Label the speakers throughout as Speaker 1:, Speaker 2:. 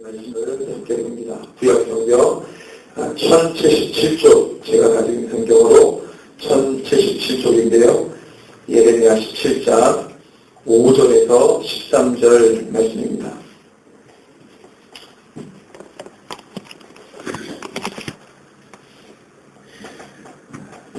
Speaker 1: 말씀을 함께 봅니다. 구약성경 1077쪽, 제가 가지고 있는 성경으로 1077쪽인데요. 예레미야 17장 5절에서 13절 말씀입니다.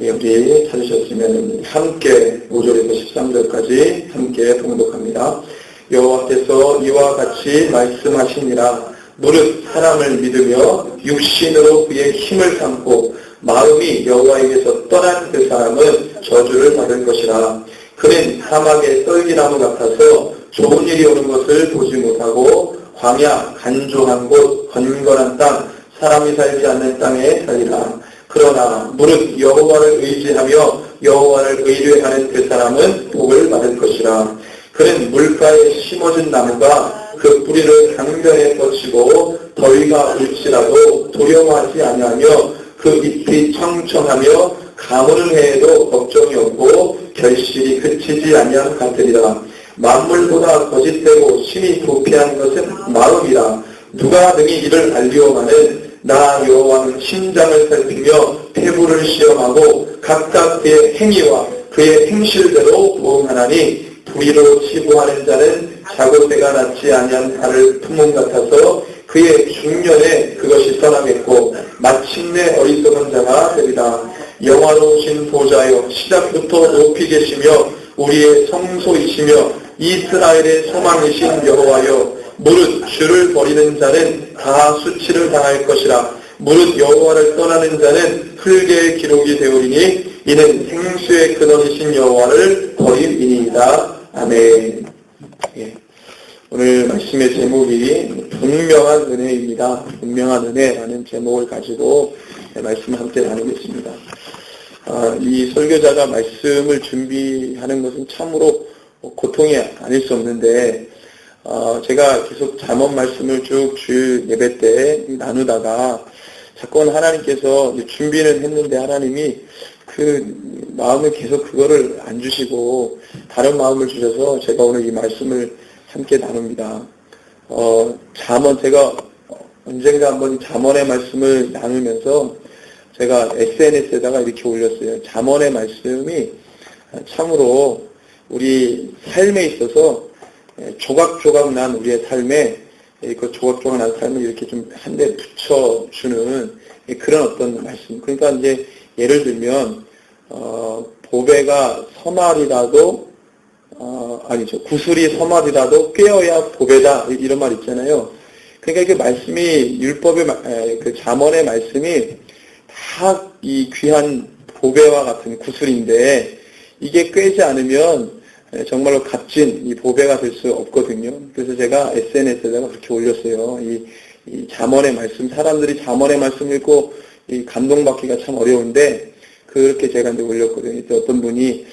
Speaker 1: 여기 찾으셨으면 함께 5절에서 13절까지 함께 봉독합니다. 여호와께서 이와 같이 말씀하시니라. 무릇 사람을 믿으며 육신으로 그의 힘을 삼고 마음이 여호와에게서 떠난 그 사람은 저주를 받을 것이라. 그는 사막의 썰기나무 같아서 좋은 일이 오는 것을 보지 못하고 광야, 간조한 곳, 건건한 땅, 사람이 살지 않는 땅에 살리라. 그러나 무릇 여호와를 의지하며 여호와를 의뢰하는 그 사람은 복을 받을 것이라. 그는 물가에 심어진 나무가 그 뿌리를 강변에 뻗치고 더위가 올지라도 두려워하지 아니하며 그 잎이 청청하며 가무는 해에도 걱정이 없고 결실이 그치지 아니함 같으리라. 만물보다 거짓되고 심히 부패한 것은 마음이라. 누가 능히 이를 알리오마는 나 여호와는 심장을 살피며 폐부를 시험하고 각각 그의 행위와 그의 행실대로 보응하나니 불의로 치부하는 자는 자고새가 낫지 아니한 달을 품은 같아서 그의 중년에 그것이 떠나겠고 마침내 어리석은 자가 되리라. 영화로우신 보좌여, 시작부터 높이 계시며 우리의 성소이시며 이스라엘의 소망이신 여호와여, 무릇 주를 버리는 자는 다 수치를 당할 것이라. 무릇 여호와를 떠나는 자는 흙의 기록이 되오리니 이는 생수의 근원이신 여호와를 버림이니이다. 아멘. 예. 오늘 말씀의 제목이 분명한 은혜입니다. 분명한 은혜라는 제목을 가지고 말씀을 함께 나누겠습니다. 이 설교자가 말씀을 준비하는 것은 참으로 고통이 아닐 수 없는데 제가 계속 잠언 말씀을 쭉 주일 예배 때 나누다가 자꾸 하나님께서 준비는 했는데 하나님이 그 마음을 계속 그거를 안 주시고 다른 마음을 주셔서 제가 오늘 이 말씀을 함께 나눕니다. 잠언, 제가 언젠가 한번 잠언의 말씀을 나누면서 제가 SNS에다가 이렇게 올렸어요. 잠언의 말씀이 참으로 우리 삶에 있어서 조각조각 난 우리의 삶에 그 조각조각 난 삶을 이렇게 좀 한 대 붙여주는 그런 어떤 말씀. 그러니까 이제 예를 들면 보배가 서말이라도 아니죠. 구슬이 서말이라도 꿰어야 보배다 이런 말 있잖아요. 그러니까 이게 말씀이 율법의 그 잠언의 말씀이 다 이 귀한 보배와 같은 구슬인데 이게 꿰지 않으면 정말로 값진 이 보배가 될 수 없거든요. 그래서 제가 SNS에다가 그렇게 올렸어요. 이 잠언의 말씀, 사람들이 잠언의 말씀 읽고 이 감동받기가 참 어려운데 그렇게 제가 이제 올렸거든요. 어떤 분이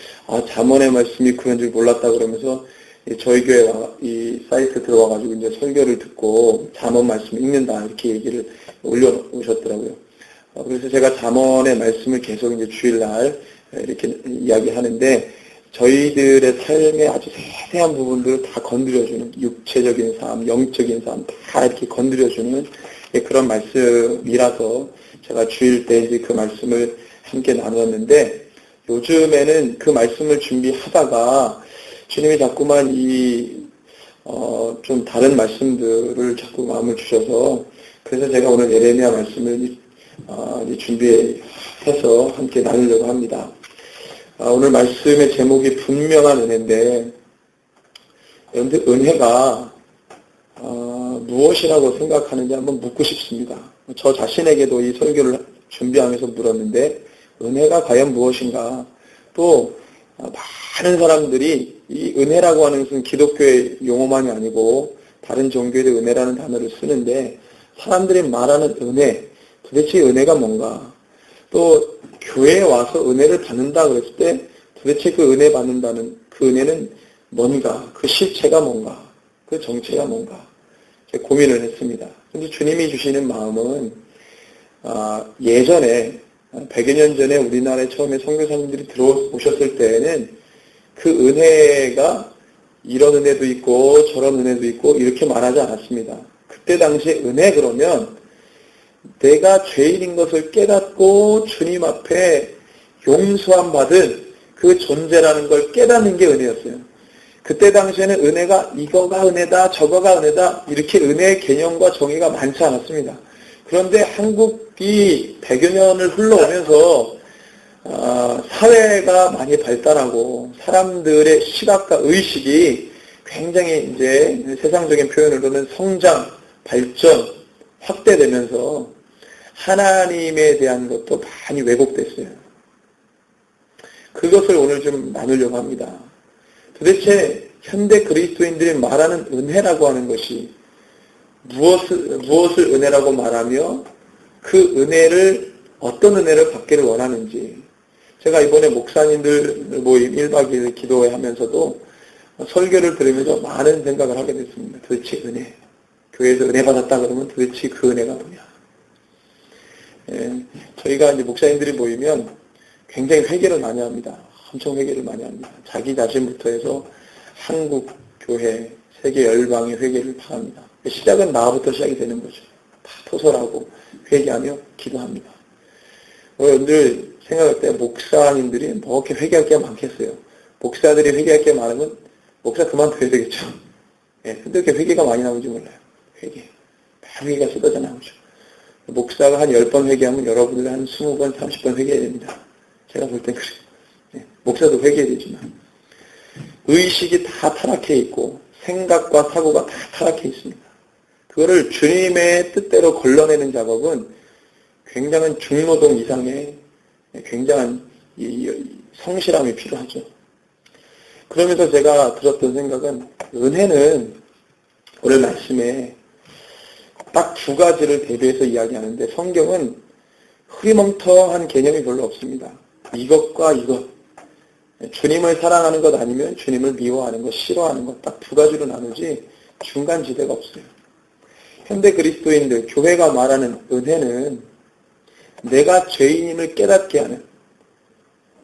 Speaker 1: 잠언의 말씀이 그런 줄 몰랐다 그러면서 저희 교회 이 사이트 들어와가지고 이제 설교를 듣고 잠언 말씀 읽는다 이렇게 얘기를 올려오셨더라고요. 그래서 제가 잠언의 말씀을 계속 이제 주일날 이렇게 이야기하는데 저희들의 삶의 아주 세세한 부분들을 다 건드려주는 육체적인 삶, 영적인 삶 다 이렇게 건드려주는 그런 말씀이라서 제가 주일 때 이제 그 말씀을 함께 나누었는데 요즘에는 그 말씀을 준비하다가 주님이 자꾸만 좀 다른 말씀들을 자꾸 마음을 주셔서 그래서 제가 오늘 예레미야 말씀을 준비해서 함께 나누려고 합니다. 오늘 말씀의 제목이 분명한 은혜인데 여러분들 은혜가 무엇이라고 생각하는지 한번 묻고 싶습니다. 저 자신에게도 이 설교를 준비하면서 물었는데 은혜가 과연 무엇인가? 또 많은 사람들이 이 은혜라고 하는 것은 기독교의 용어만이 아니고 다른 종교에도 은혜라는 단어를 쓰는데 사람들이 말하는 은혜, 도대체 은혜가 뭔가? 또 교회에 와서 은혜를 받는다 그랬을 때 도대체 그 은혜 받는다는 그 은혜는 뭔가? 그 실체가 뭔가? 그 정체가 뭔가? 제가 고민을 했습니다. 근데 주님이 주시는 마음은 예전에 100여 년 전에 우리나라에 처음에 선교사님들이 들어오셨을 때에는 그 은혜가 이런 은혜도 있고 저런 은혜도 있고 이렇게 말하지 않았습니다. 그때 당시에 은혜 그러면 내가 죄인인 것을 깨닫고 주님 앞에 용서함 받은 그 존재라는 걸 깨닫는 게 은혜였어요. 그때 당시에는 은혜가 이거가 은혜다 저거가 은혜다 이렇게 은혜의 개념과 정의가 많지 않았습니다. 그런데 한국이 100여 년을 흘러오면서 사회가 많이 발달하고 사람들의 시각과 의식이 굉장히 이제 세상적인 표현으로는 성장, 발전, 확대되면서 하나님에 대한 것도 많이 왜곡됐어요. 그것을 오늘 좀 나누려고 합니다. 도대체 현대 그리스도인들이 말하는 은혜라고 하는 것이 무엇을 은혜라고 말하며 그 은혜를 어떤 은혜를 받기를 원하는지 제가 이번에 목사님들 모임 1박 2일 기도회 하면서도 설교를 들으면서 많은 생각을 하게 됐습니다. 도대체 은혜, 교회에서 은혜 받았다 그러면 도대체 그 은혜가 뭐냐. 저희가 이제 목사님들이 모이면 굉장히 회개를 많이 합니다. 엄청 회개를 많이 합니다. 자기 자신부터 해서 한국, 교회, 세계 열방의 회개를 바랍니다. 시작은 나부터 시작이 되는 거죠. 다 토설하고 회개하며 기도합니다. 여러분들 생각할 때 목사님들이 뭐 이렇게 회개할 게 많겠어요. 목사들이 회개할 게 많으면 목사 그만둬야 되겠죠. 근데 이렇게 회개가 많이 나오는지 몰라요. 회개. 회개가 쏟아져 나오죠. 목사가 한 10번 회개하면 여러분들 한 20번, 30번 회개해야 됩니다. 제가 볼 땐 그래요. 목사도 회개해야 되지만. 의식이 다 타락해 있고 생각과 사고가 다 타락해 있습니다. 그거를 주님의 뜻대로 걸러내는 작업은 굉장한 중노동 이상의 굉장한 성실함이 필요하죠. 그러면서 제가 들었던 생각은 은혜는 오늘 말씀에 딱 두 가지를 대비해서 이야기하는데 성경은 흐리멍텅한 개념이 별로 없습니다. 이것과 이것. 주님을 사랑하는 것 아니면 주님을 미워하는 것, 싫어하는 것 딱 두 가지로 나누지 중간 지대가 없어요. 현대 그리스도인들, 교회가 말하는 은혜는 내가 죄인임을 깨닫게 하는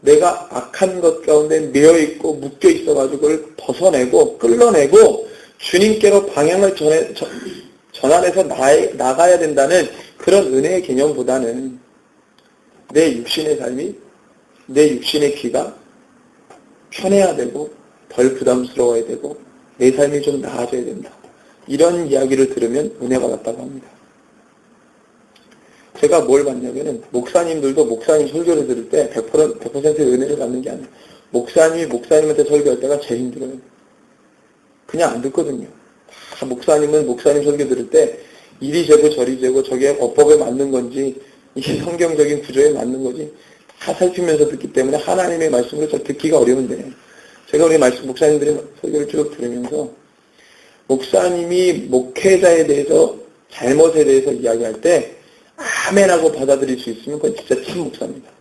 Speaker 1: 내가 악한 것 가운데 매여있고 묶여있어가지고 그걸 벗어내고 끌어내고 주님께로 방향을 전환해서 나가야 된다는 그런 은혜의 개념보다는 내 육신의 삶이 내 육신의 귀가 편해야 되고 덜 부담스러워야 되고 내 삶이 좀 나아져야 된다. 이런 이야기를 들으면 은혜 받았다고 합니다. 제가 뭘 봤냐면은 목사님들도 목사님 설교를 들을 때 100%의 은혜를 받는 게 아니에요. 목사님이 목사님한테 설교할 때가 제일 힘들어요. 그냥 안 듣거든요. 다 목사님은 목사님 설교 들을 때 이리 재고 저리 재고 저게 어법에 맞는 건지 이게 성경적인 구조에 맞는 건지 다 살피면서 듣기 때문에 하나님의 말씀을 잘 듣기가 어려운데 제가 우리 목사님들의 설교를 쭉 들으면서 목사님이 목회자에 대해서 잘못에 대해서 이야기할 때 아멘하고 받아들일 수 있으면 그건 진짜 참 목사입니다.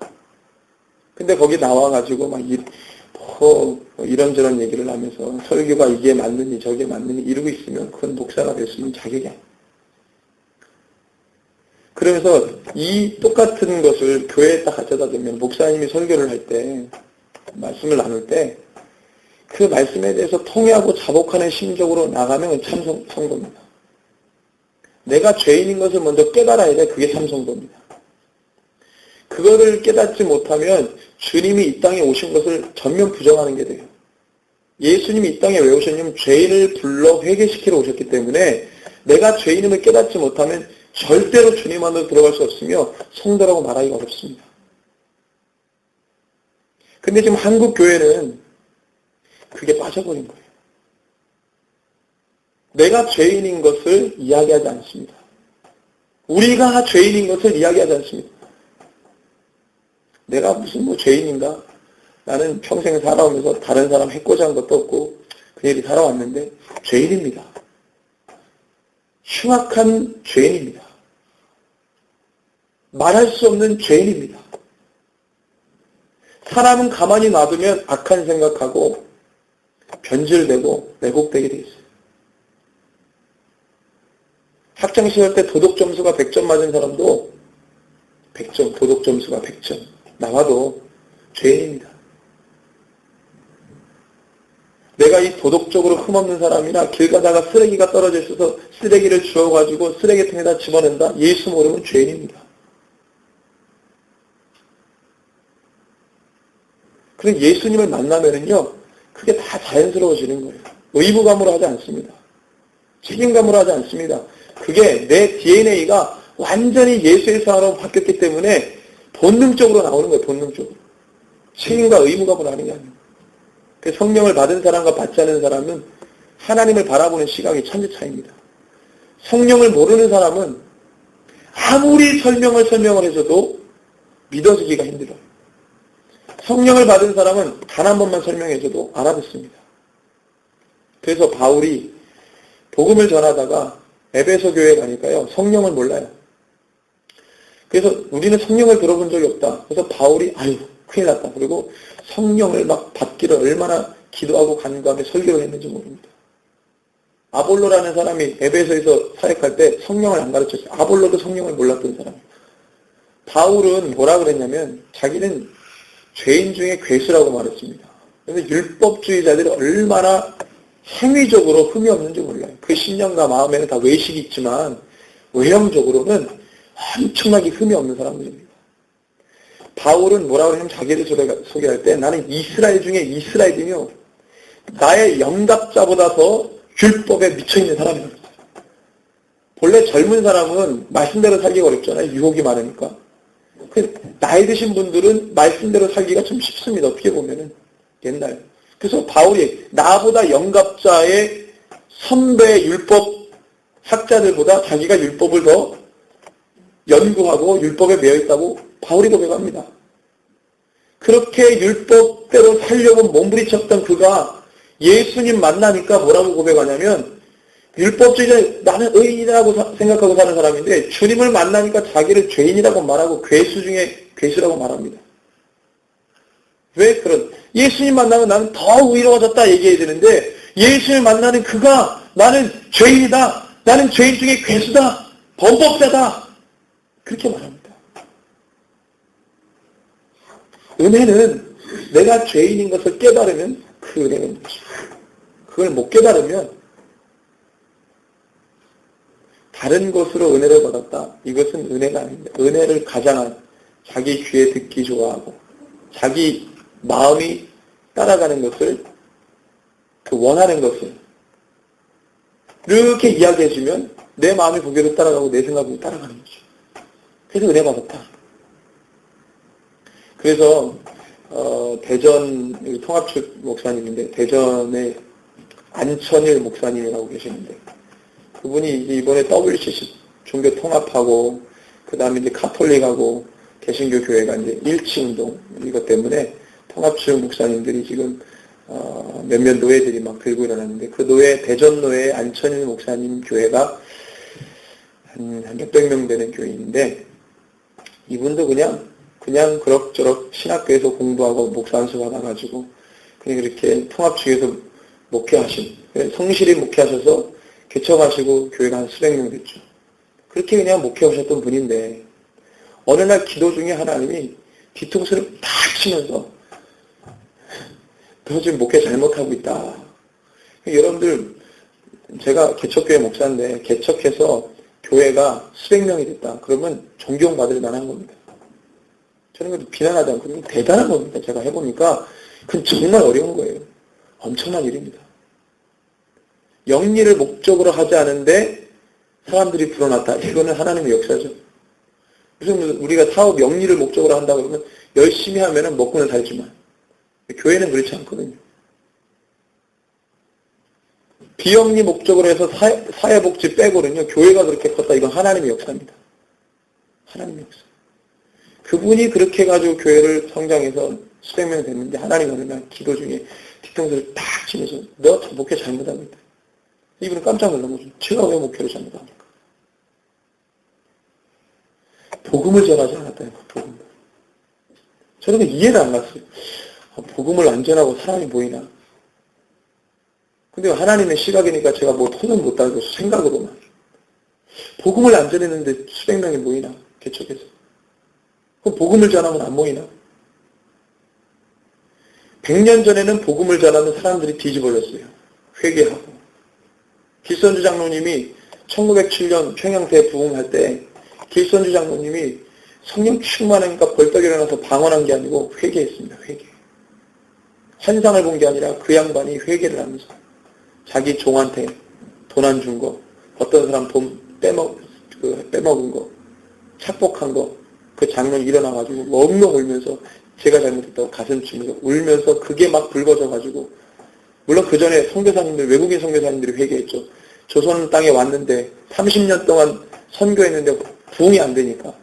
Speaker 1: 근데 거기 나와가지고 막 이런저런 얘기를 하면서 설교가 이게 맞느니 저게 맞느니 이러고 있으면 그건 목사가 될 수 있는 자격이 아니에요. 그러면서 이 똑같은 것을 교회에 딱 가져다 대면 목사님이 설교를 할 때 말씀을 나눌 때 그 말씀에 대해서 통회하고 자복하는 심적으로 나가면 참 성도입니다. 내가 죄인인 것을 먼저 깨달아야 돼. 그게 참 성도입니다. 그거를 깨닫지 못하면 주님이 이 땅에 오신 것을 전면 부정하는 게 돼요. 예수님이 이 땅에 왜 오셨냐면 죄인을 불러 회개시키러 오셨기 때문에 내가 죄인임을 깨닫지 못하면 절대로 주님 안으로 들어갈 수 없으며 성도라고 말하기가 어렵습니다. 근데 지금 한국 교회는 그게 빠져버린 거예요. 내가 죄인인 것을 이야기하지 않습니다. 우리가 죄인인 것을 이야기하지 않습니다. 내가 무슨 죄인인가? 나는 평생 살아오면서 다른 사람 해코지 한 것도 없고 그들이 살아왔는데 죄인입니다. 흉악한 죄인입니다. 말할 수 없는 죄인입니다. 사람은 가만히 놔두면 악한 생각하고 변질되고 왜곡되게 돼 있어요. 학창시절 때 도덕 점수가 100점 맞은 사람도 100점, 도덕 점수가 100점 나와도 죄인입니다. 내가 이 도덕적으로 흠없는 사람이나 길 가다가 쓰레기가 떨어져 있어서 쓰레기를 주워가지고 쓰레기통에다 집어낸다. 예수 모르면 죄인입니다. 그럼 예수님을 만나면은요, 그게 다 자연스러워지는 거예요. 의무감으로 하지 않습니다. 책임감으로 하지 않습니다. 그게 내 DNA가 완전히 예수의 사람으로 바뀌었기 때문에 본능적으로 나오는 거예요. 본능적으로. 책임과 의무감으로 하는 게 아니에요. 성령을 받은 사람과 받지 않은 사람은 하나님을 바라보는 시각이 천지 차이입니다. 성령을 모르는 사람은 아무리 설명을 해줘도 믿어지기가 힘들어요. 성령을 받은 사람은 단 한 번만 설명해줘도 알아듣습니다. 그래서 바울이 복음을 전하다가 에베소 교회에 가니까요, 성령을 몰라요. 그래서 우리는 성령을 들어본 적이 없다. 그래서 바울이 아유 큰일 났다. 그리고 성령을 막 받기를 얼마나 기도하고 간구하며 설교를 했는지 모릅니다. 아볼로라는 사람이 에베소에서 사역할 때 성령을 안 가르쳤어요. 아볼로도 성령을 몰랐던 사람이에요. 바울은 뭐라 그랬냐면 자기는 죄인 중에 괴수라고 말했습니다. 그래서 율법주의자들이 얼마나 행위적으로 흠이 없는지 몰라요. 그 신념과 마음에는 다 외식이 있지만 외형적으로는 엄청나게 흠이 없는 사람들입니다. 바울은 뭐라고 하냐면 자기를 소개할 때 나는 이스라엘 중에 이스라엘이며 나의 영갑자보다 더 율법에 미쳐있는 사람입니다. 본래 젊은 사람은 말씀대로 살기가 어렵잖아요. 유혹이 많으니까. 나이 드신 분들은 말씀대로 살기가 좀 쉽습니다. 어떻게 보면은 옛날. 그래서 바울이 나보다 영갑자의 선배 율법 학자들보다 자기가 율법을 더 연구하고 율법에 매여있다고 바울이 고백합니다. 그렇게 율법대로 살려고 몸부리쳤던 그가 예수님 만나니까 뭐라고 고백하냐면 율법주의자 나는 의인이라고 생각하고 사는 사람인데 주님을 만나니까 자기를 죄인이라고 말하고 괴수 중에 괴수라고 말합니다. 왜 그런? 예수님 만나면 나는 더 의로워졌다 얘기해야 되는데 예수님을 만나는 그가 나는 죄인이다. 나는 죄인 중에 괴수다. 범법자다. 그렇게 말합니다. 은혜는 내가 죄인인 것을 깨달으면 그 은혜는 것이고 그걸 못 깨달으면 다른 것으로 은혜를 받았다. 이것은 은혜가 아닙니다. 은혜를 가장한 자기 귀에 듣기 좋아하고 자기 마음이 따라가는 것을 그 원하는 것을 이렇게 이야기해주면 내 마음이 보기로 따라가고 내 생각이 따라가는 거죠. 그래서 은혜 받았다. 그래서 대전 통합측 목사님인데 대전에 안천일 목사님이라고 계시는데 그분이 이번에 WCC 종교 통합하고 그 다음에 이제 카톨릭하고 개신교 교회가 이제 일치운동 이것 때문에 통합측 목사님들이 지금 몇몇 노예들이 막 들고 일어났는데 그 노예 대전 노예 안천일 목사님 교회가 한 몇백 명 되는 교인인데 이분도 그냥 그럭저럭 신학교에서 공부하고 목사 안수 받아가지고 그냥 이렇게 통합측에서 목회하신 성실히 목회하셔서 개척하시고 교회가 한 수백 명 됐죠. 그렇게 그냥 목회하셨던 분인데 어느 날 기도 중에 하나님이 뒤통수를 팍 치면서 너 지금 목회 잘못하고 있다. 여러분들 제가 개척교회 목사인데 개척해서 교회가 수백 명이 됐다. 그러면 존경받을 만한 겁니다. 저는 그래도 비난하지 않고 대단한 겁니다. 제가 해보니까 그건 정말 어려운 거예요. 엄청난 일입니다. 영리를 목적으로 하지 않은데 사람들이 불어났다. 이거는 하나님의 역사죠. 무슨 우리가 사업 영리를 목적으로 한다고 그러면 열심히 하면은 먹고는 살지만 교회는 그렇지 않거든요. 비영리 목적으로 해서 사회복지 빼고는요. 교회가 그렇게 컸다. 이건 하나님의 역사입니다. 하나님의 역사. 그분이 그렇게 해가지고 교회를 성장해서 수백 명 됐는데 하나님 어느 날 기도 중에 뒤통수를 탁 치면서 너 목회 잘못하고 있다. 이분은 깜짝 놀란 거죠. 제가 왜 목회를 잘못합니까? 복음을 전하지 않았다니까, 복음을. 저는 이해가 안 갔어요. 복음을 안 전하고 사람이 보이나? 근데 하나님의 시각이니까 제가 뭐 손은 못 달고 생각으로만. 복음을 안 전했는데 수백 명이 모이나? 개척해서. 그럼 복음을 전하면 안 모이나? 100년 전에는 복음을 전하는 사람들이 뒤집어졌어요. 회개하고. 길선주 장로님이 1907년 평양 대부흥할 때 길선주 장로님이 성령 충만하니까 벌떡 일어나서 방언한 게 아니고 회개했습니다. 회개. 환상을 본 게 아니라 그 양반이 회개를 하면서 자기 종한테 돈 안 준 거, 어떤 사람 돈 빼먹은 거, 착복한 거, 그 장면이 일어나가지고 엉엉 울면서 제가 잘못했다고 가슴 치면서 울면서 그게 막 붉어져가지고, 물론 그 전에 선교사님들, 외국인 선교사님들이 회개했죠. 조선 땅에 왔는데 30년 동안 선교했는데 부흥이 안 되니까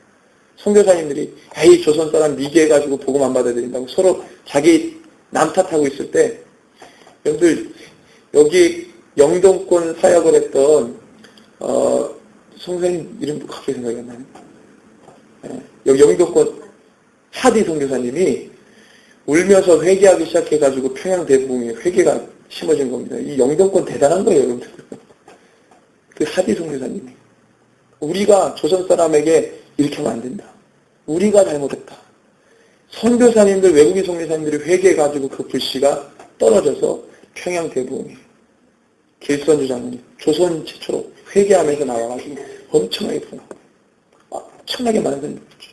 Speaker 1: 선교사님들이 에이 조선 사람 미개해가지고 복음 안 받아들인다고 서로 자기 남 탓하고 있을 때, 여러분들 여기 영동권 사역을 했던 선생님 이름도 갑자기 생각이 안 나네. 여기 영동권 하디 선교사님이 울면서 회개하기 시작해가지고 평양 대부흥에 회개가 심어진 겁니다. 이 영동권 대단한 거예요, 여러분들. 그 하디 선교사님이 우리가 조선 사람에게 이렇게 하면 안 된다. 우리가 잘못했다. 선교사님들, 외국인 선교사님들이 회개해가지고 그 불씨가 떨어져서 평양 대부흥에 길선주 장로님, 조선 최초로 회개하면서 나와가지고 엄청나게 부흥하고 엄청나게 많은 사람들이 있죠.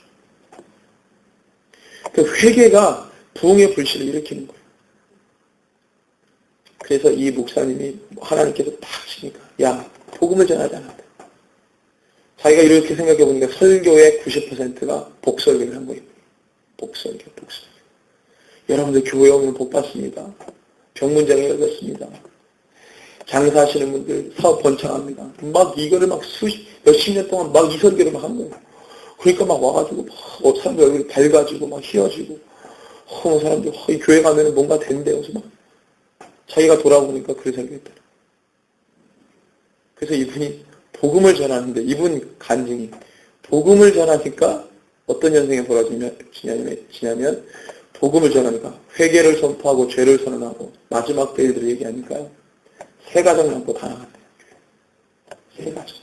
Speaker 1: 그 회개가 부흥의 불씨를 일으키는 거예요. 그래서 이 목사님이 하나님께서 딱 치니까 야, 복음을 전하지 않았다. 자기가 이렇게 생각해 보니까 설교의 90%가 복설교를 한 거예요. 복설교. 여러분들 교회 오면 복 받습니다. 병문장에 열렸습니다. 장사하시는 분들 사업 번창합니다. 막 이거를 막 몇십 년 동안 막 이 설교를 막 한 거예요. 그러니까 막 와가지고 막 사람들 얼굴이 밝아지고 막 휘어지고 사람들 이 교회 가면은 뭔가 된대요. 그래서 막 자기가 돌아보니까 그래 설교했더라. 그래서 이분이 복음을 전하는데 이분 간증이 복음을 전하니까 어떤 현상이 벌어지냐면 복음을 전하니까 회개를 선포하고 죄를 선언하고 마지막 때일들을 얘기하니까요. 세 가정 남고 다 나갔대요. 세 가정.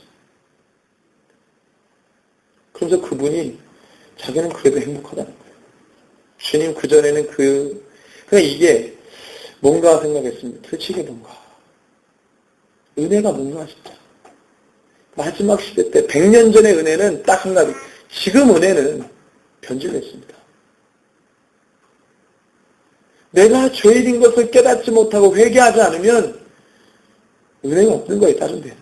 Speaker 1: 그러면서 그분이 자기는 그래도 행복하다는 거예요. 주님 그전에는 그냥 이게 뭔가 생각했습니다. 솔직히 뭔가. 은혜가 뭔가 진짜. 마지막 시대 때 100년 전의 은혜는 딱 한 가지. 지금 은혜는 변질됐습니다. 내가 죄인인 것을 깨닫지 못하고 회개하지 않으면 은혜가 없는 거예요. 다른 데는.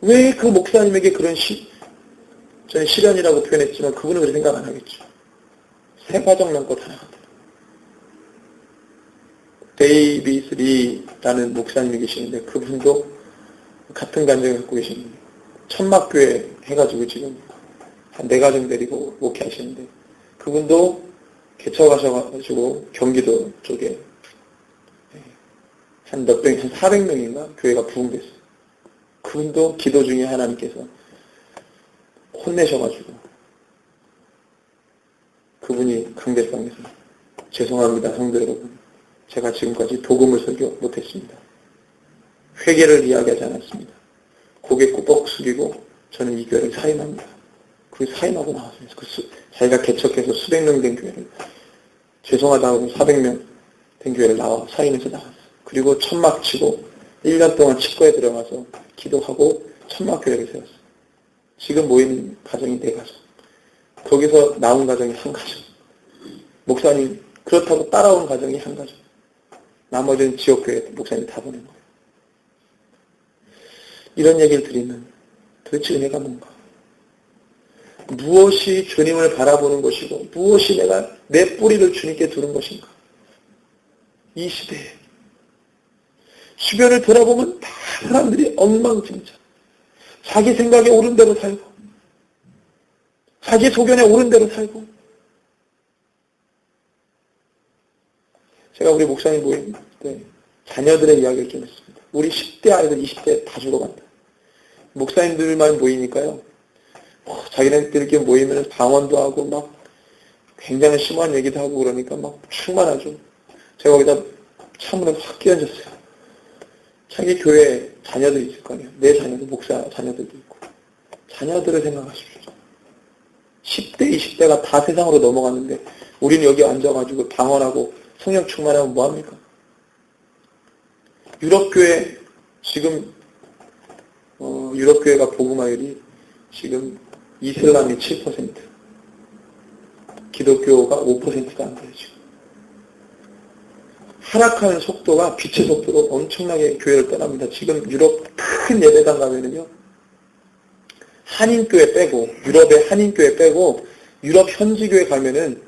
Speaker 1: 왜 그 목사님에게 그런 저는 시련이라고 표현했지만 그분은 그렇게 생각 안 하겠죠. 세 가정 남고 다 나간다. 데이비스 리라는 목사님이 계시는데 그분도 같은 간증을 갖고 계시는데 천막교회 해가지고 지금 한 4가정 데리고 목회하시는데 그분도 개척하셔가지고 경기도 쪽에 한 400명인가 교회가 부흥됐어요. 그분도 기도 중에 하나님께서 혼내셔가지고 그분이 강대상에서 죄송합니다 성도 여러분, 제가 지금까지 복음을 설교 못했습니다. 회개를 이야기하지 않았습니다. 고개 꾸벅 숙이고 저는 이 교회를 사임합니다. 그 사임하고 나왔습니다. 자기가 개척해서 수백 명 된 교회를 죄송하다고 400명 된 교회를 나와 사임해서 나왔어요. 그리고 천막 치고 1년 동안 치과에 들어가서 기도하고 천막 교회를 세웠어요. 지금 모이는 가정이 4가정. 거기서 나온 가정이 1가정. 목사님 그렇다고 따라온 가정이 1가정. 나머지는 지역교회 목사님 다 보낸 거예요. 이런 얘기를 드리면 도대체 은혜가 뭔가? 무엇이 주님을 바라보는 것이고 무엇이 내가 내 뿌리를 주님께 두는 것인가? 이 시대에 주변을 돌아보면 다 사람들이 엉망진창. 자기 생각에 옳은 대로 살고 자기 소견에 옳은 대로 살고. 제가 우리 목사님 모임 때 자녀들의 이야기를 좀 했습니다. 우리 10대 아이들 20대 다 죽어간다. 목사님들만 모이니까요. 자기네들끼리 모이면 방언도 하고 막 굉장히 심한 얘기도 하고 그러니까 막 충만하죠. 제가 거기다 참으로 확 끼얹었어요. 자기 교회 자녀들이 있을 거 아니에요. 내 자녀도 목사 자녀들도 있고. 자녀들을 생각하십시오. 10대, 20대가 다 세상으로 넘어갔는데 우리는 여기 앉아가지고 방언하고 성령 충만하면 뭐합니까? 유럽교회 지금 유럽교회가 복음화율이 지금 이슬람이 7%, 기독교가 5%가 안 돼요, 지금. 하락하는 속도가 빛의 속도로 엄청나게 교회를 떠납니다. 지금 유럽 큰 예배당 가면은요, 한인교회 빼고, 유럽의 한인교회 빼고, 유럽 현지교회 가면은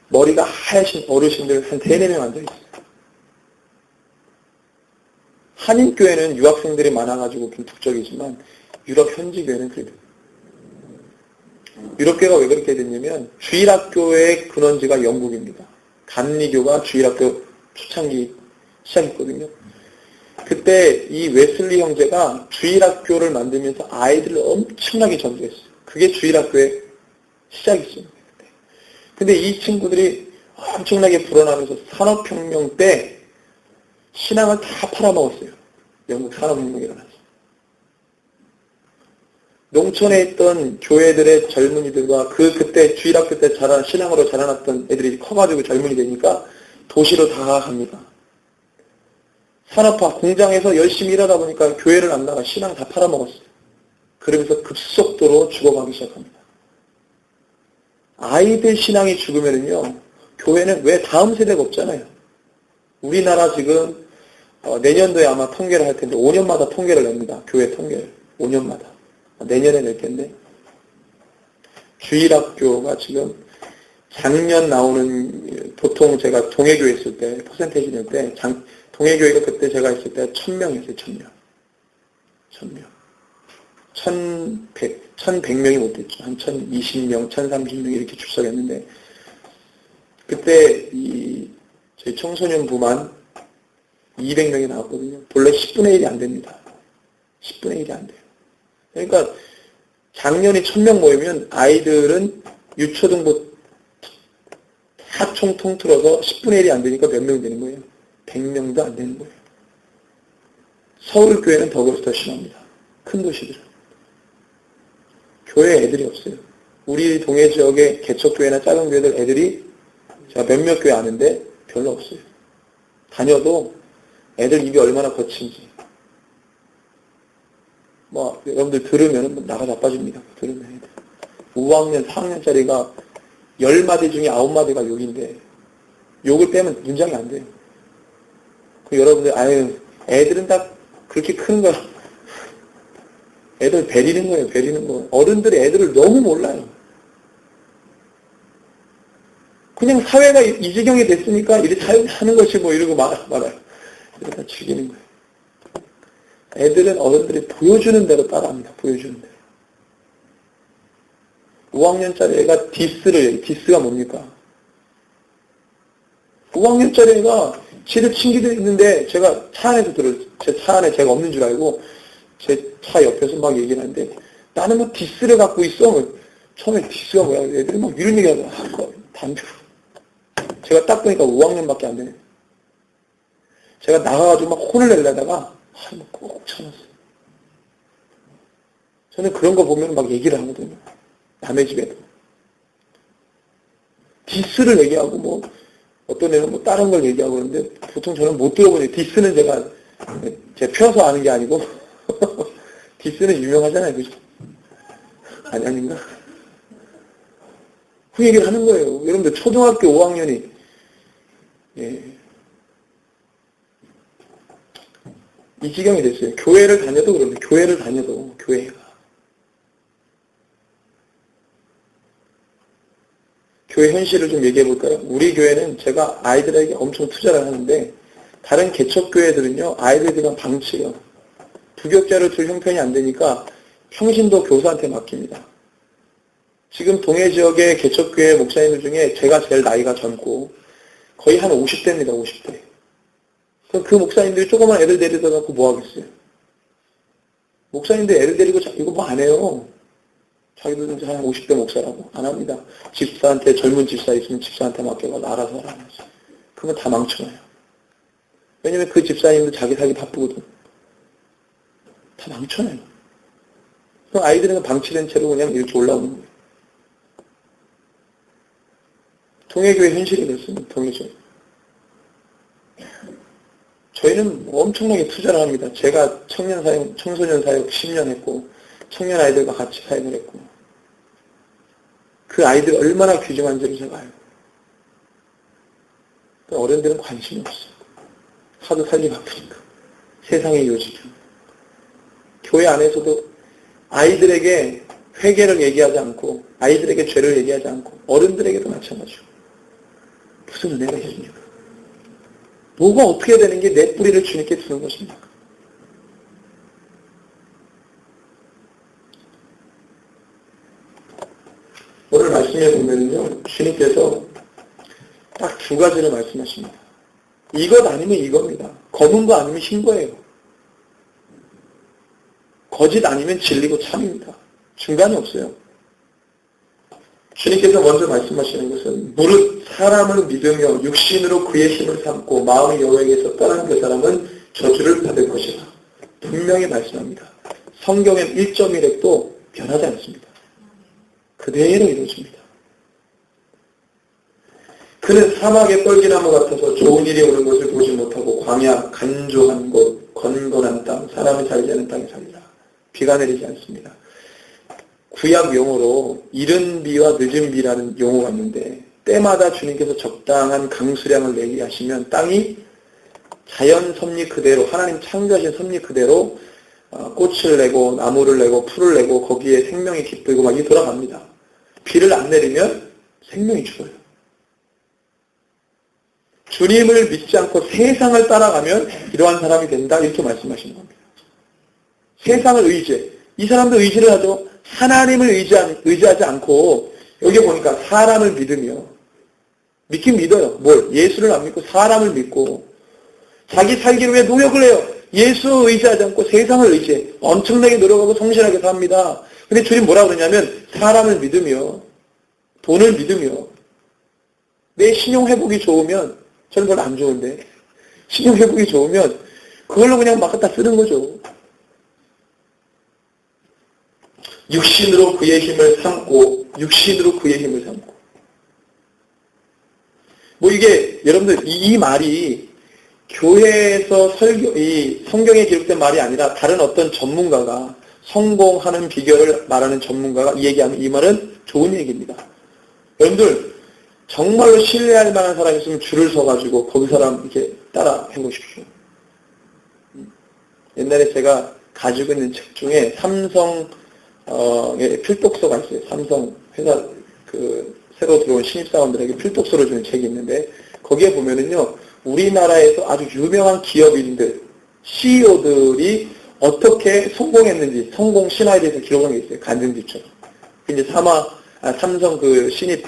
Speaker 1: 머리가 하얀 어르신들 한 3-4명 앉아있어요. 한인교회는 유학생들이 많아가지고 좀 북적이지만, 유럽 현지교회는 그래도. 유럽교회가 왜 그렇게 됐냐면, 주일학교의 근원지가 영국입니다. 감리교가 주일학교 초창기 시작했거든요. 그때 이 웨슬리 형제가 주일학교를 만들면서 아이들을 엄청나게 전도했어요. 그게 주일학교의 시작이었습니다. 근데 이 친구들이 엄청나게 불어나면서 산업혁명 때 신앙을 다 팔아먹었어요. 영국 산업혁명이 일어나서. 농촌에 있던 교회들의 젊은이들과 그때 주일학교 때 신앙으로 자라났던 애들이 커가지고 젊은이 되니까 도시로 다 갑니다. 산업화, 공장에서 열심히 일하다 보니까 교회를 안 나가 신앙 다 팔아먹었어요. 그러면서 급속도로 죽어가기 시작합니다. 아이들 신앙이 죽으면은요, 교회는 왜 다음 세대가 없잖아요. 우리나라 지금 내년도에 아마 통계를 할 텐데 5년마다 통계를 냅니다. 교회 통계를. 5년마다. 내년에 낼 텐데 주일학교가 지금 작년 나오는 보통 제가 동해교회 있을 때 퍼센테이지 낼 때 동해교회가 그때 제가 있을 때 1000명이었어요. 1000명. 1100명이 못 됐죠. 한 1020명, 1030명 이렇게 출석했는데 그때 저희 청소년부만 200명이 나왔거든요. 본래 10분의 1이 안 됩니다. 10분의 1이 안 돼요. 그러니까 작년에 1000명 모이면 아이들은 유초등부 다 총 통틀어서 10분의 1이 안 되니까 몇 명 되는 거예요? 100명도 안 되는 거예요. 서울교회는 더 심합니다. 큰 도시들은. 교회에 애들이 없어요. 우리 동해 지역의 개척교회나 작은 교회들 애들이 제가 몇몇 교회 아는데 별로 없어요. 다녀도 애들 입이 얼마나 거친지. 여러분들 들으면 나가 자빠집니다. 들으면 애들. 5학년, 4학년짜리가 10마디 중에 9마디가 욕인데 욕을 빼면 문장이 안 돼요. 여러분들 애들은 다 그렇게 크는 거야. 애들 베리는 거예요. 베리는 거. 어른들이 애들을 너무 몰라요. 그냥 사회가 이 지경이 됐으니까 이렇게 사는 것이 이러고 말아요. 이러다 죽이는 거예요. 애들은 어른들이 보여주는 대로 따라합니다. 보여주는 대로. 5학년짜리 애가 디스가 뭡니까? 5학년짜리 애가 지를 친구도 있는데 제가 차 안에서 제 차 안에 제가 없는 줄 알고 제 차 옆에서 막 얘기를 하는데 나는 디스를 갖고 있어. 처음에 디스가 뭐야? 애들이 이런 얘기 하더라고요. 담배로. 제가 딱 보니까 5학년밖에 안 되네. 제가 나가가지고 혼을 내려다가 꼭 참았어요. 저는 그런 거 보면 얘기를 하거든요. 남의 집에도. 디스를 얘기하고 어떤 애는 다른 걸 얘기하고 그러는데 보통 저는 못 들어보네요. 디스는 제가 펴서 아는 게 아니고 디스는 유명하잖아요. 그죠? 아닌가? 그 얘기를 하는 거예요. 여러분들 초등학교 5학년이 이 지경이 됐어요. 교회를 다녀도 그런데 교회를 다녀도 교회가 교회 현실을 좀 얘기해 볼까요? 우리 교회는 제가 아이들에게 엄청 투자를 하는데 다른 개척교회들은요 아이들이 그냥 방치해요. 부교육자를 둘 형편이 안 되니까 평신도 교사한테 맡깁니다. 지금 동해 지역의 개척교회 목사님들 중에 제가 제일 나이가 젊고 거의 한 50대입니다. 50대. 그럼 그 목사님들이 조그만 애들 데리다 갖고 뭐 하겠어요? 목사님들 애들 데리고 이거 안 해요. 자기들은 한 50대 목사라고 안 합니다. 집사한테 젊은 집사 있으면 집사한테 맡겨가지고 알아서 하라는 거죠. 그러면 다 망쳐놔요. 왜냐면 그 집사님도 자기 살기 바쁘거든. 다 망쳐놔요. 그럼 아이들은 방치된 채로 그냥 이렇게 올라오는 거예요. 통일교회 현실이 됐습니다. 통일교회. 저희는 엄청나게 투자를 합니다. 제가 청소년 사역 10년 했고, 청년 아이들과 같이 사역을 했고, 그 아이들이 얼마나 귀중한지를 제가 알고, 어른들은 관심이 없어요. 하도 살기 바쁘니까. 세상의 요지죠. 교회 안에서도 아이들에게 회개를 얘기하지 않고, 아이들에게 죄를 얘기하지 않고, 어른들에게도 마찬가지고, 무슨 은혜가 있습니까? 뭐가 어떻게 되는 게 내 뿌리를 주님께 주는 것입니까? 오늘 말씀에 보면요, 주님께서 딱 두 가지를 말씀하십니다. 이것 아니면 이겁니다. 검은 거 아니면 흰 거예요. 거짓 아니면 진리고 참입니다. 중간이 없어요. 주님께서 먼저 말씀하시는 것은 무릇 사람을 믿으며 육신으로 그의 힘을 삼고 마음이 여호와에게서 떠난 그 사람은 저주를 받을 것이다. 분명히 말씀합니다. 성경엔 1.1획도 변하지 않습니다. 그대로 이루어집니다. 그는 사막의 뻘기나무 같아서 좋은 일이 오는 것을 보지 못하고 광야 간조한 곳 건건한 땅 사람이 살지 않은 땅에 살리라. 비가 내리지 않습니다. 구약 용어로 이른 비와 늦은 비라는 용어가 있는데 때마다 주님께서 적당한 강수량을 내게 하시면 땅이 자연 섭리 그대로 하나님 창조하신 섭리 그대로 꽃을 내고 나무를 내고 풀을 내고 거기에 생명이 깃들고 막 이렇게 돌아갑니다. 비를 안 내리면 생명이 죽어요. 주님을 믿지 않고 세상을 따라가면 이러한 사람이 된다 이렇게 말씀하시는 겁니다. 세상을 의지해. 이 사람도 의지를 하죠. 하나님을 의지하지 않고 여기 보니까 사람을 믿으며 믿긴 믿어요. 뭘? 예수를 안 믿고 사람을 믿고 자기 살기를 위해 노력을 해요. 예수 의지하지 않고 세상을 의지해. 엄청나게 노력하고 성실하게 삽니다. 근데 주님 뭐라 그러냐면 사람을 믿으며 돈을 믿으며 내 신용 회복이 좋으면 저는 별로 안 좋은데 신용 회복이 좋으면 그걸로 그냥 막 갖다 쓰는 거죠. 육신으로 그의 힘을 삼고 육신으로 그의 힘을 삼고 뭐 이게 여러분들 이 말이 교회에서 이 성경에 기록된 말이 아니라 다른 어떤 전문가가 성공하는 비결을 말하는 전문가가 이 얘기하면 이 말은 좋은 얘기입니다. 여러분들 정말로 신뢰할 만한 사람이 있으면 줄을 서가지고 거기 사람 이렇게 따라 해보십시오. 옛날에 제가 가지고 있는 책 중에 삼성의 필독서가 있어요. 삼성 회사 새로 들어온 신입사원들에게 필독서를 주는 책이 있는데 거기에 보면은요 우리나라에서 아주 유명한 기업인들 CEO들이 어떻게 성공했는지 성공 신화에 대해서 기록한 게 있어요. 간증집처럼. 이제 삼성 신입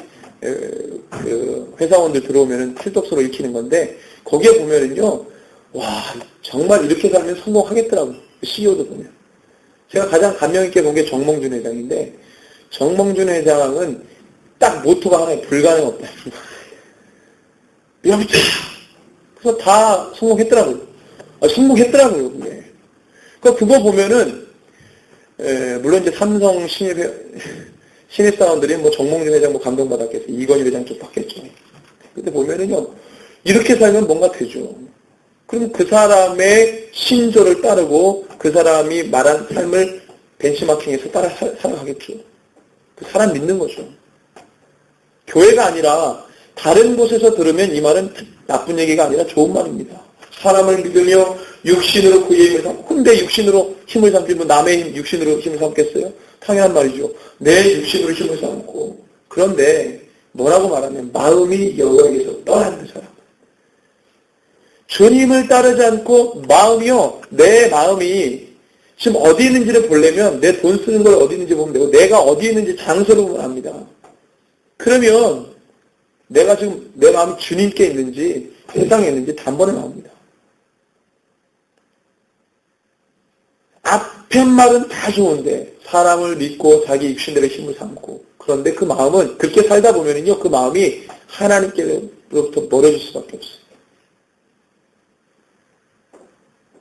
Speaker 1: 회사원들 들어오면은 필독서로 읽히는 건데 거기에 보면은요 와 정말 이렇게 살면 성공하겠더라고요. CEO도 보면. 제가 가장 감명 있게 본 게 정몽준 회장인데 정몽준 회장은 딱 모토가 하나에 불가능 없다. 여기죠. 그래서 다 성공했더라고요. 성공했더라고요. 그게. 그거 보면은 물론 이제 삼성 신입사원들이 뭐 정몽준 회장 뭐 감동받았겠어요. 이건희 회장 좀 받겠죠. 근데 보면은요 이렇게 살면 뭔가 되죠. 그럼 그 사람의 신조를 따르고 그 사람이 말한 삶을 벤치마킹해서 따라 살아가겠죠. 그 사람 믿는 거죠. 교회가 아니라 다른 곳에서 들으면 이 말은 나쁜 얘기가 아니라 좋은 말입니다. 사람을 믿으며 육신으로 그의 힘을 삼고 근데 육신으로 힘을 삼기면 남의 힘, 육신으로 힘을 삼겠어요? 당연한 말이죠. 내 육신으로 힘을 삼고 그런데 뭐라고 말하면 마음이 여호와에게서 떠난 그 사람. 주님을 따르지 않고 마음이요. 내 마음이 지금 어디 있는지를 보려면 내 돈 쓰는 걸 어디 있는지 보면 되고 내가 어디 있는지 장소를 보면 압니다. 그러면 내가 지금 내 마음이 주님께 있는지 세상에 있는지 단번에 나옵니다. 앞에 말은 다 좋은데 사람을 믿고 자기 육신들의 힘을 삼고 그런데 그 마음은 그렇게 살다 보면은요 그 마음이 하나님께로부터 멀어질 수밖에 없어요.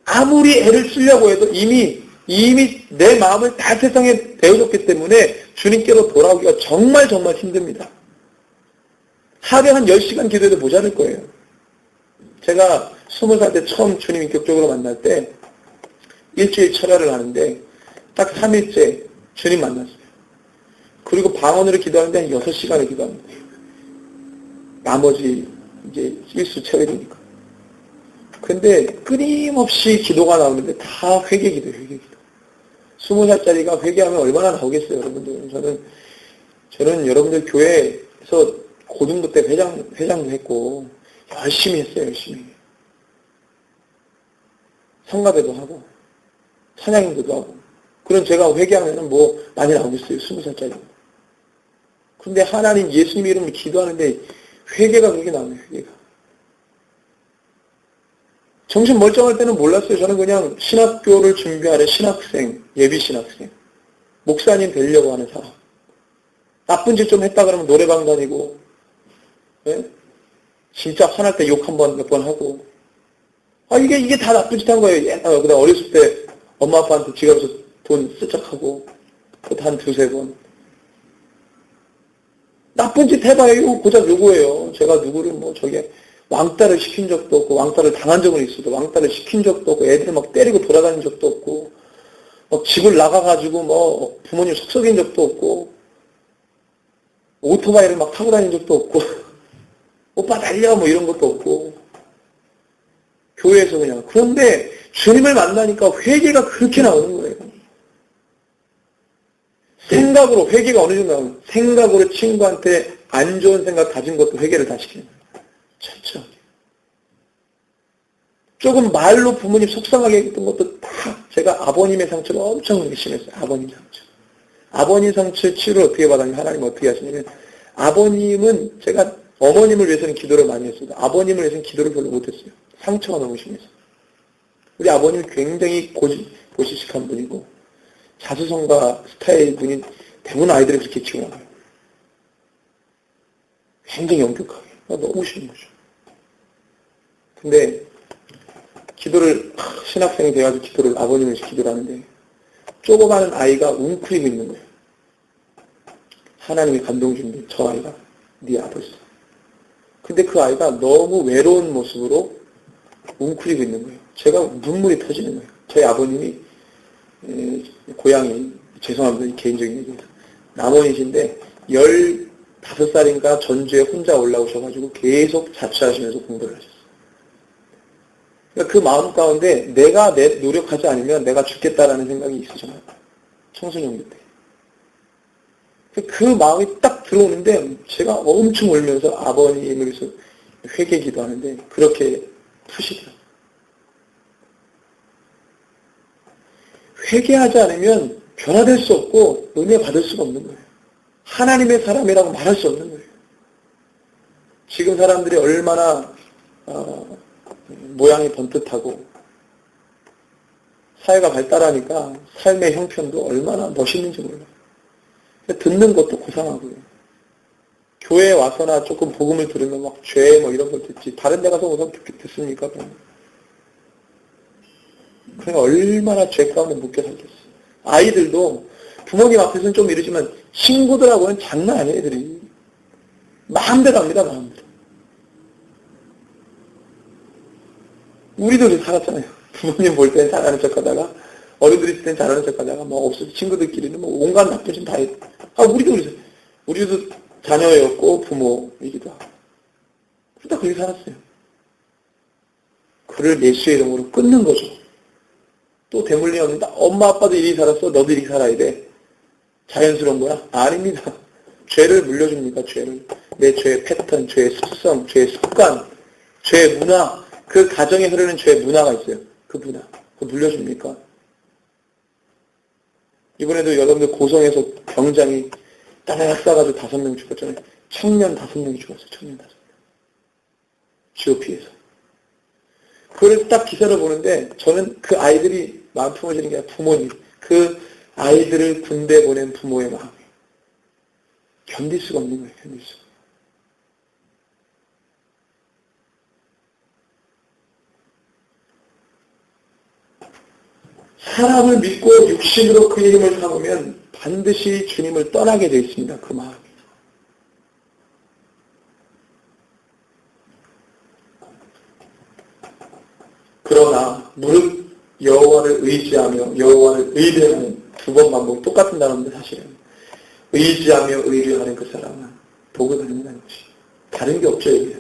Speaker 1: 아무리 애를 쓰려고 해도 이미 내 마음을 다 세상에 내어줬기 때문에 주님께로 돌아오기가 정말 힘듭니다. 하루에 한 10시간 기도해도 모자랄 거예요. 제가 20살 때 처음 주님 인격적으로 만날 때 일주일 철야를 하는데 딱 3일째 주님 만났어요. 그리고 방언으로 기도하는데 한 6시간을 기도합니다. 나머지 이제 일수 채워야 되니까. 근데 끊임없이 기도가 나오는데 다 회개기도, 회개기도. 20살짜리가 회개하면 얼마나 나오겠어요, 여러분들. 저는 여러분들 교회에서 고등부 때 회장도 했고, 열심히 했어요, 열심히. 성가대도 하고, 찬양인도도 하고. 그런 제가 회개하면은 뭐 많이 나오겠어요, 20살짜리. 근데 하나님 예수님 이름으로 기도하는데 회개가 그렇게 나오네요, 회개가. 정신 멀쩡할 때는 몰랐어요. 저는 그냥 신학교를 준비하는 신학생, 예비신학생. 목사님 되려고 하는 사람. 나쁜 짓 좀 했다 그러면 노래방 다니고, 예? 진짜 화날 때 욕 몇 번 하고. 이게 다 나쁜 짓 한 거예요. 그다음 어렸을 때 엄마 아빠한테 지갑에서 돈 쓰적하고, 그것도 한 2-3번. 나쁜 짓 해봐요. 고작 요거예요. 제가 누구를 왕따를 시킨 적도 없고, 왕따를 당한 적은 있어도 왕따를 시킨 적도 없고, 애들 막 때리고 돌아다닌 적도 없고, 집을 나가가지고 부모님 속썩인 적도 없고, 오토바이를 막 타고 다닌 적도 없고, 오빠 달려 이런 것도 없고, 교회에서 그냥. 그런데 주님을 만나니까 회개가 그렇게 나오는 거예요. 생각으로, 회개가 어느 정도 나오는 거예요. 생각으로 친구한테 안 좋은 생각 가진 것도 회개를 다 시키는 거예요. 철저하게. 조금 말로 부모님 속상하게 했던 것도 다 제가 아버님의 상처가 엄청 심했어요. 아버님 상처. 아버님 상처 치료를 어떻게 받았냐면 하나님 어떻게 하시냐면 아버님은 제가 어머님을 위해서는 기도를 많이 했어요. 아버님을 위해서는 기도를 별로 못했어요. 상처가 너무 심해서. 우리 아버님은 굉장히 고지식한 분이고 자수성가 스타일 분이 대부분 아이들을 그렇게 키워나가요. 굉장히 엄격하게. 너무 싫은 거죠. 근데 기도를 신학생이 돼가지고 기도를 아버님을 기도를 하는데 조그마한 아이가 웅크리고 있는 거예요. 하나님이 감동 주는데 저 아이가 네 아버지. 근데 그 아이가 너무 외로운 모습으로 웅크리고 있는 거예요. 제가 눈물이 터지는 거예요. 저희 아버님이 고향이 죄송합니다. 개인적인 얘기입니다. 남원이신데 15살인가 전주에 혼자 올라오셔가지고 계속 자취하시면서 공부를 하셨어요. 그러니까 그 마음 가운데 내가 노력하지 않으면 내가 죽겠다라는 생각이 있으잖아요. 청소년기 때. 그 마음이 딱 들어오는데 제가 엄청 울면서 아버님을 위해서 회개 기도하는데 그렇게 푸시더라고요. 회개하지 않으면 변화될 수 없고 은혜 받을 수가 없는 거예요. 하나님의 사람이라고 말할 수 없는 거예요. 지금 사람들이 얼마나 모양이 번듯하고 사회가 발달하니까 삶의 형편도 얼마나 멋있는지 몰라요. 듣는 것도 고상하고요. 교회에 와서나 조금 복음을 들으면 막 죄 이런 걸 듣지. 다른 데 가서 우선 듣습니까? 그러니까 얼마나 죄 가운데 묶여 살겠어요. 아이들도 부모님 앞에서는 좀 이러지만 친구들하고는 장난 아니에요, 애들이. 마음대로 합니다, 마음대로. 우리도 그렇게 살았잖아요. 부모님 볼 때는 잘하는 척 하다가, 어른들이 있을 때는 잘하는 척 하다가, 없어서 친구들끼리는 온갖 나쁜 짓 다 했. 우리도 그랬어요. 우리도 자녀였고 부모이기도 하고. 다 그렇게 살았어요. 그를 예수의 이름으로 끊는 거죠. 또 대물림이 없는다. 엄마 아빠도 이리 살았어. 너도 이리 살아야 돼. 자연스러운 거야? 아닙니다. 죄를 물려줍니까? 죄를. 내 죄의 패턴, 죄의 습성, 죄의 습관, 죄의 문화, 그 가정에 흐르는 죄의 문화가 있어요. 그 문화. 그거 물려줍니까? 이번에도 여러분들 고성에서 병장이 따라락 싸가지고 5명 죽었잖아요. 청년 5명이 죽었어요. 청년 5명. GOP에서. 그걸 딱 기사를 보는데 저는 그 아이들이 마음 품어지는 게 아니라 부모님. 그 아이들을 군대 보낸 부모의 마음이 견딜 수가 없는 거예요. 견딜 수가. 사람을 믿고 육신으로 그의 힘을 삼으면 반드시 주님을 떠나게 되어 있습니다. 그 마음이. 그러나 무릇 여호와를 의지하며 여호와를 의뢰하는 두 번 반복 똑같은 단어인데 사실은 의지하며 의뢰하는 그 사람은 복을 받는다는 것이 다른 게 없죠. 이게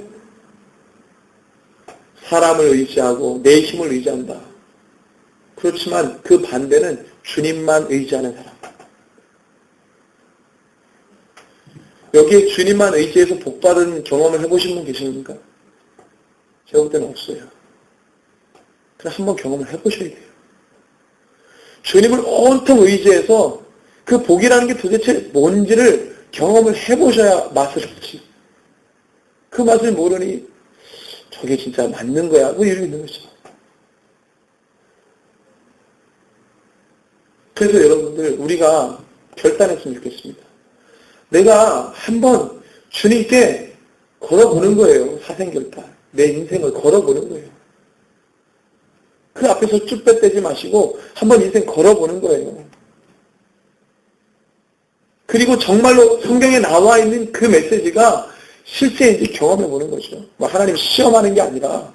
Speaker 1: 사람을 의지하고 내 힘을 의지한다. 그렇지만 그 반대는 주님만 의지하는 사람. 여기에 주님만 의지해서 복받은 경험을 해보신 분 계십니까? 제가 볼 때는 없어요. 그래서 한번 경험을 해보셔야 돼요. 주님을 온통 의지해서 그 복이라는 게 도대체 뭔지를 경험을 해보셔야 맛을 알지. 그 맛을 모르니 저게 진짜 맞는 거야. 뭐 이러고 있는 거죠. 그래서 여러분들 우리가 결단했으면 좋겠습니다. 내가 한번 주님께 걸어보는 거예요. 사생결단. 내 인생을 걸어보는 거예요. 그 앞에서 쭉 빼떼지 마시고 한번 인생 걸어보는 거예요. 그리고 정말로 성경에 나와 있는 그 메시지가 실제인지 경험해보는 거죠. 뭐 하나님 시험하는 게 아니라.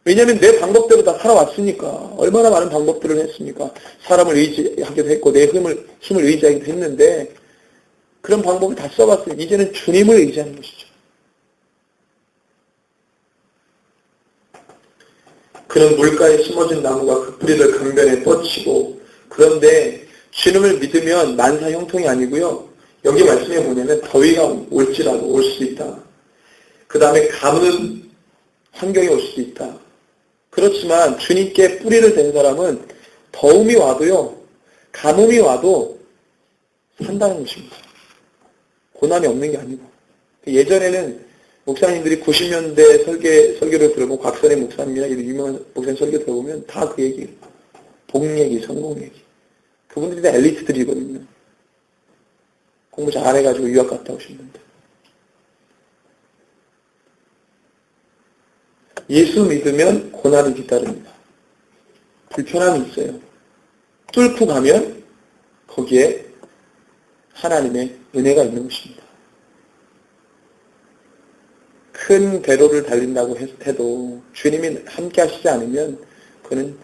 Speaker 1: 왜냐하면 내 방법대로 다 살아왔으니까. 얼마나 많은 방법들을 했습니까? 사람을 의지하기도 했고 내 힘을 의지하기도 했는데 그런 방법을 다 써봤으니 이제는 주님을 의지하는 것이죠. 그는 물가에 심어진 나무가 그 뿌리를 강변에 뻗치고 그런데 주님을 믿으면 만사 형통이 아니고요. 여기 말씀에 보면 더위가 올지라도 올 수 있다. 그 다음에 가뭄 환경이 올 수도 있다. 그렇지만 주님께 뿌리를 댄 사람은 더움이 와도요. 가뭄이 와도 산다는 것입니다. 고난이 없는 게 아니고. 예전에는 목사님들이 90년대 설교를 들어보고 곽선의 목사님이나 이런 유명한 목사님 설교 들어보면 다 그 얘기. 복 얘기, 성공 얘기. 그분들이 다 엘리트들이거든요. 공부 잘해가지고 유학 갔다 오신 분들. 예수 믿으면 고난이 뒤따릅니다. 불편함이 있어요. 뚫고 가면 거기에 하나님의 은혜가 있는 것입니다. 큰 대로를 달린다고 해도 주님이 함께 하시지 않으면 그는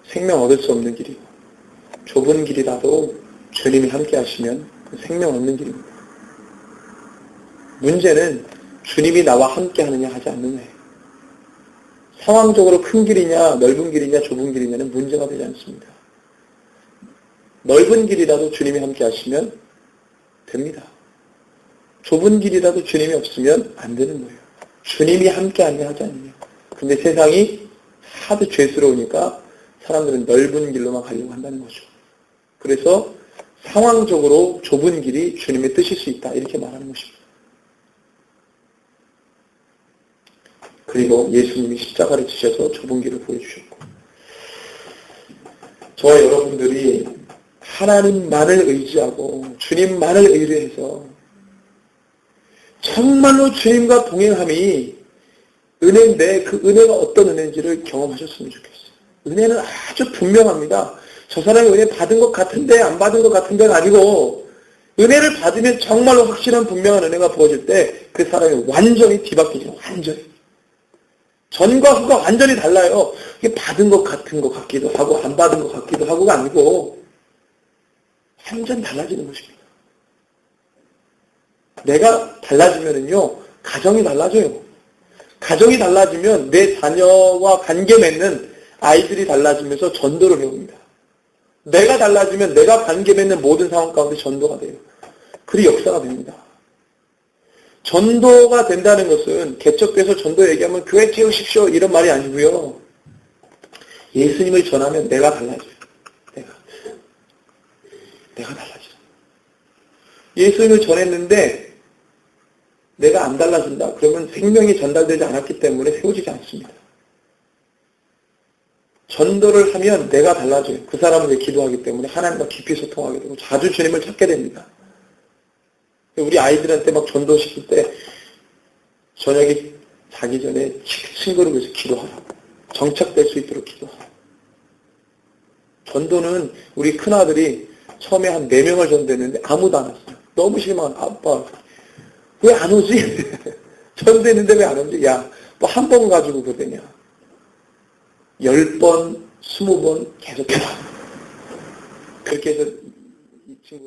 Speaker 1: 생명 얻을 수 없는 길이고 좁은 길이라도 주님이 함께 하시면 생명 얻는 길입니다. 문제는 주님이 나와 함께 하느냐 하지 않느냐예요. 상황적으로 큰 길이냐 넓은 길이냐 좁은 길이냐는 문제가 되지 않습니다. 넓은 길이라도 주님이 함께 하시면 됩니다. 좁은 길이라도 주님이 없으면 안 되는 거예요. 주님이 함께 하느냐 하지 않느냐. 근데 세상이 하도 죄스러우니까 사람들은 넓은 길로만 가려고 한다는 거죠. 그래서 상황적으로 좁은 길이 주님의 뜻일 수 있다. 이렇게 말하는 것입니다. 그리고 예수님이 십자가를 지셔서 좁은 길을 보여주셨고 저와 여러분들이 하나님만을 의지하고 주님만을 의뢰해서 정말로 주님과 동행함이 은혜인데 그 은혜가 어떤 은혜인지를 경험하셨으면 좋겠어요. 은혜는 아주 분명합니다. 저 사람이 은혜 받은 것 같은데 안 받은 것 같은데가 아니고 은혜를 받으면 정말로 확실한 분명한 은혜가 부어질 때 그 사람이 완전히 뒤바뀌죠. 완전히. 전과 후가 완전히 달라요. 이게 받은 것 같은 것 같기도 하고 안 받은 것 같기도 하고가 아니고 완전 달라지는 것입니다. 내가 달라지면은요 가정이 달라져요. 가정이 달라지면 내 자녀와 관계 맺는 아이들이 달라지면서 전도를 해옵니다. 내가 달라지면 내가 관계 맺는 모든 상황 가운데 전도가 돼요. 그리 역사가 됩니다. 전도가 된다는 것은 개척돼서 전도 얘기하면 교회 채우십시오 이런 말이 아니고요. 예수님을 전하면 내가 달라져요. 내가 달라져요. 예수님을 전했는데 내가 안 달라진다. 그러면 생명이 전달되지 않았기 때문에 세워지지 않습니다. 전도를 하면 내가 달라져요. 그 사람을 위해 기도하기 때문에 하나님과 깊이 소통하게 되고 자주 주님을 찾게 됩니다. 우리 아이들한테 막 전도시킬 때 저녁에 자기 전에 친구를 위해서 기도하라고. 정착될 수 있도록 기도하라고. 전도는 우리 큰아들이 처음에 한 4명을 전도했는데 아무도 안 왔어요. 너무 실망한 아빠. 왜 안 오지? 전도했는데 왜 안 오지? 야, 뭐 한 번 가지고 그러냐. 10번, 20번 계속해봐. 그렇게 해서 이 친구가